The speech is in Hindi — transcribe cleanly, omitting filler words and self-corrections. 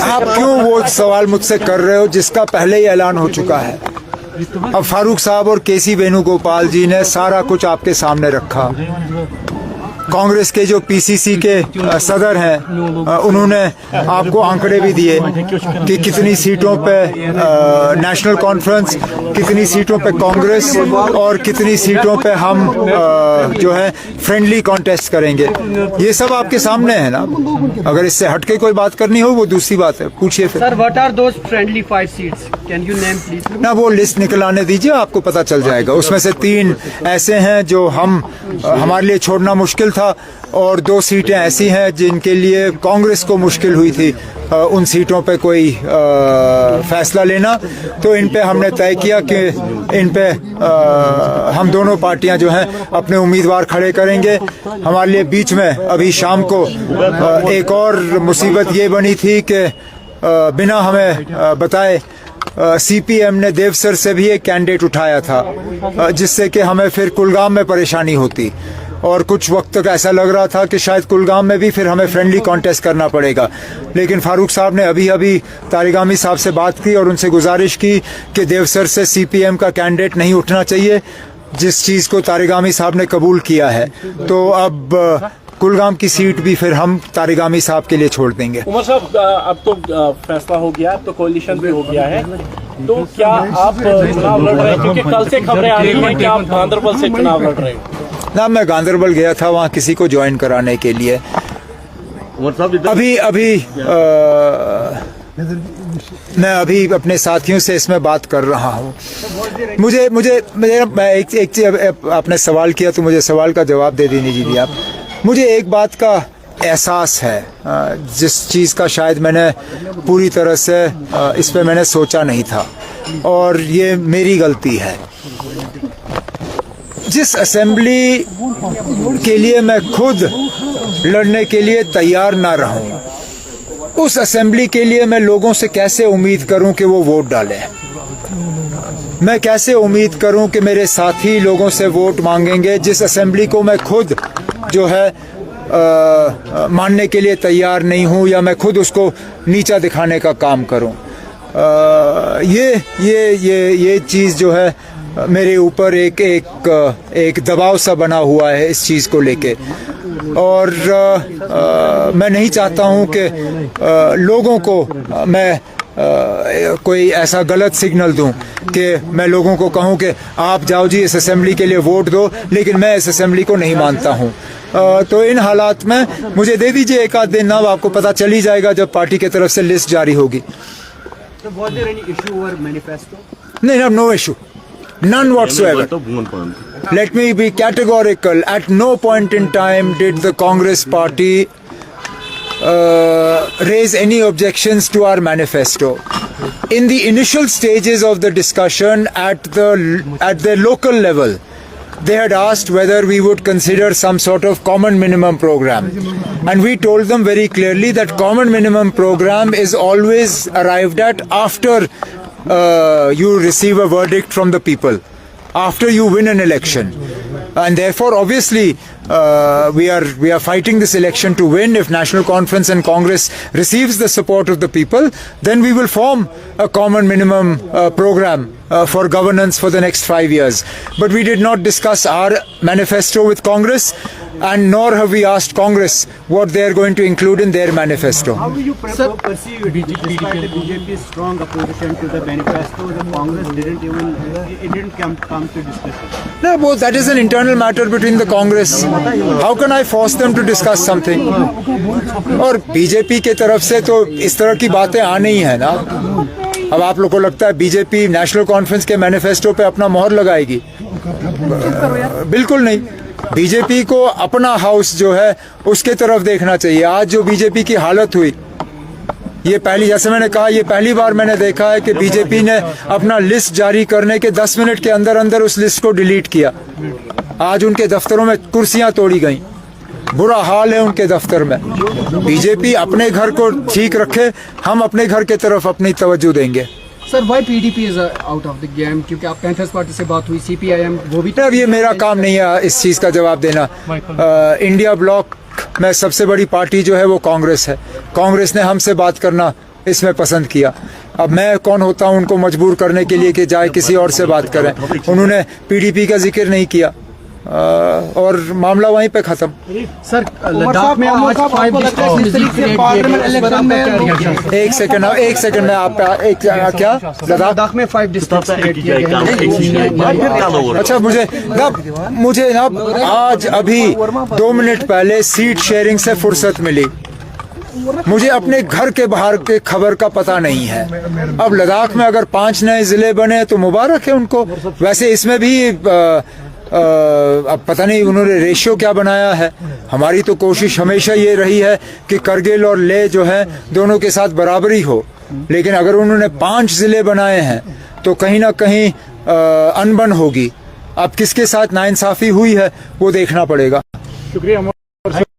आप क्यों वो सवाल मुझसे कर रहे हो जिसका पहले ही ऐलान हो चुका है? अब फारूक साहब और केसी वेणुगोपाल जी ने सारा कुछ आपके सामने रखा। कांग्रेस के जो पीसीसी के सदर हैं उन्होंने आपको आंकड़े भी दिए कि कितनी सीटों पे नेशनल कॉन्फ्रेंस, कितनी सीटों पे कांग्रेस और कितनी सीटों पे हम जो है फ्रेंडली कॉन्टेस्ट करेंगे। ये सब आपके सामने है ना। अगर इससे हटके कोई बात करनी हो वो दूसरी बात है, पूछिए फिर। Sir, what are those friendly 5 seats? Can you name please? ना वो लिस्ट निकलाने दीजिए, आपको पता चल जाएगा। उसमें से 3 ऐसे हैं जो हमारे लिए छोड़ना मुश्किल था और 2 सीटें ऐसी हैं जिनके लिए कांग्रेस को मुश्किल हुई थी उन सीटों पे कोई फैसला लेना। तो इन पे हमने तय किया कि इन पे हम दोनों पार्टियां जो हैं अपने उम्मीदवार खड़े करेंगे। हमारे लिए बीच में अभी शाम को एक और मुसीबत ये बनी थी कि बिना हमें बताए सीपीएम ने देवसर से भी एक कैंडिडेट उठाया था, जिससे कि हमें फिर कुलगाम में परेशानी होती और कुछ वक्त तक ऐसा लग रहा था कि शायद कुलगाम में भी फिर हमें फ्रेंडली कॉन्टेस्ट करना पड़ेगा। लेकिन फारूक साहब ने अभी तारिगामी साहब से बात की और उनसे गुजारिश की कि देवसर से सीपीएम का कैंडिडेट नहीं उठना चाहिए, जिस चीज़ को तारिगामी साहब ने कबूल किया है। तो अब कुलगाम की सीट भी फिर हम तारिगामी साहब के लिए छोड़ देंगे। उमर साहब, अब तो फैसला हो गया, अब तो कोalition भी हो गया है, तो क्या आप चुनाव लड़ रहे हैं? क्योंकि कल से खबरें आ रही हैं कि आप गांधरबल से चुनाव लड़ रहे हैं। ना, मैं गांधरबल गया था वहाँ किसी को ज्वाइन कराने के लिए। मैं अभी अपने साथियों से इसमें बात कर रहा हूँ। मैं एक चीज, आपने सवाल किया तो मुझे सवाल का जवाब दे देने दीजिए आप। मुझे एक बात का एहसास है, जिस चीज़ का शायद मैंने पूरी तरह से इस पे मैंने सोचा नहीं था और ये मेरी गलती है। जिस असेंबली के लिए मैं खुद लड़ने के लिए तैयार ना रहूं, उस असेंबली के लिए मैं लोगों से कैसे उम्मीद करूं कि वो वोट डालें? मैं कैसे उम्मीद करूं कि मेरे साथी लोगों से वोट मांगेंगे जिस असेंबली को मैं खुद जो है मानने के लिए तैयार नहीं हूं, या मैं खुद उसको नीचा दिखाने का काम करूं? ये चीज़ जो है मेरे ऊपर एक दबाव सा बना हुआ है इस चीज़ को लेके। और मैं नहीं चाहता हूं कि लोगों को मैं कोई ऐसा गलत सिग्नल दूं कि मैं लोगों को कहूं कि आप जाओ जी इस असेंबली के लिए वोट दो, लेकिन मैं इस असेंबली को नहीं मानता हूं। तो इन हालात में मुझे दे दीजिए 1 आध दिन, ना आपको पता चल ही जाएगा जब पार्टी की तरफ से लिस्ट जारी होगी। नहीं, no issue, none whatsoever. Let me be categorical. At no point in time did the Congress Party raise any objections to our manifesto. In the initial stages of the discussion at the local level, they had asked whether we would consider some sort of common minimum program, and we told them very clearly that common minimum program is always arrived at after you receive a verdict from the people, after you win an election. And therefore, obviously, we are fighting this election to win. If National Conference and Congress receives the support of the people, then we will form a common minimum program for governance for the next 5 years. But we did not discuss our manifesto with Congress, and nor have we asked Congress what they are going to include in their manifesto. How do you perceive it? Despite the BJP's strong opposition to the manifesto, the Congress didn't come to discussion. No, both, that is an internal matter between the Congress. How can I force them to discuss something? और बीजेपी के तरफ से तो इस तरह की बातें आनी ही है ना। अब आप लोग को लगता है बीजेपी नेशनल कॉन्फ्रेंस के मैनिफेस्टो पे अपना मोहर लगाएगी? बिल्कुल नहीं। बीजेपी को अपना हाउस जो है उसके तरफ देखना चाहिए। आज जो बीजेपी की हालत हुई, जैसे मैंने कहा, ये पहली बार मैंने देखा है कि बीजेपी ने अपना लिस्ट जारी करने के 10 मिनट के अंदर उस लिस्ट को डिलीट किया। आज उनके दफ्तरों में कुर्सियां तोड़ी गई, बुरा हाल है उनके दफ्तर में। बीजेपी अपने घर को ठीक रखे, हम अपने घर के तरफ अपनी तवज्जो देंगे। Sir, why PDP is out of the game? क्योंकि आप पैंथर्स पार्टी से बात हुई, सीपीआईएम वो भी। अब ये मेरा काम नहीं है इस चीज़ का जवाब देना। इंडिया ब्लॉक में सबसे बड़ी पार्टी जो है वो कांग्रेस है। कांग्रेस ने हमसे बात करना इसमें पसंद किया। अब मैं कौन होता हूं उनको मजबूर करने के लिए कि जाए किसी और से बात करें। उन्होंने पीडीपी का जिक्र नहीं किया और मामला वहीं पे खत्म। सर लद्दाख में आज 5 पार्लियामेंट इलेक्शन में एक सेकंड में आप क्या लद्दाख में 5 डिस्ट्रिक्ट किए गए। अच्छा, मुझे ना आज अभी 2 मिनट पहले सीट शेयरिंग से फुर्सत मिली। मुझे अपने घर के बाहर के खबर का पता नहीं है। अब लद्दाख में अगर 5 नए जिले बने तो मुबारक है उनको। वैसे इसमें भी अब पता नहीं उन्होंने रेशियो क्या बनाया है। हमारी तो कोशिश हमेशा ये रही है कि करगिल और लेह जो है दोनों के साथ बराबरी हो, लेकिन अगर उन्होंने 5 जिले बनाए हैं तो कहीं ना कहीं अनबन होगी। अब किसके साथ नाइंसाफी हुई है वो देखना पड़ेगा। शुक्रिया।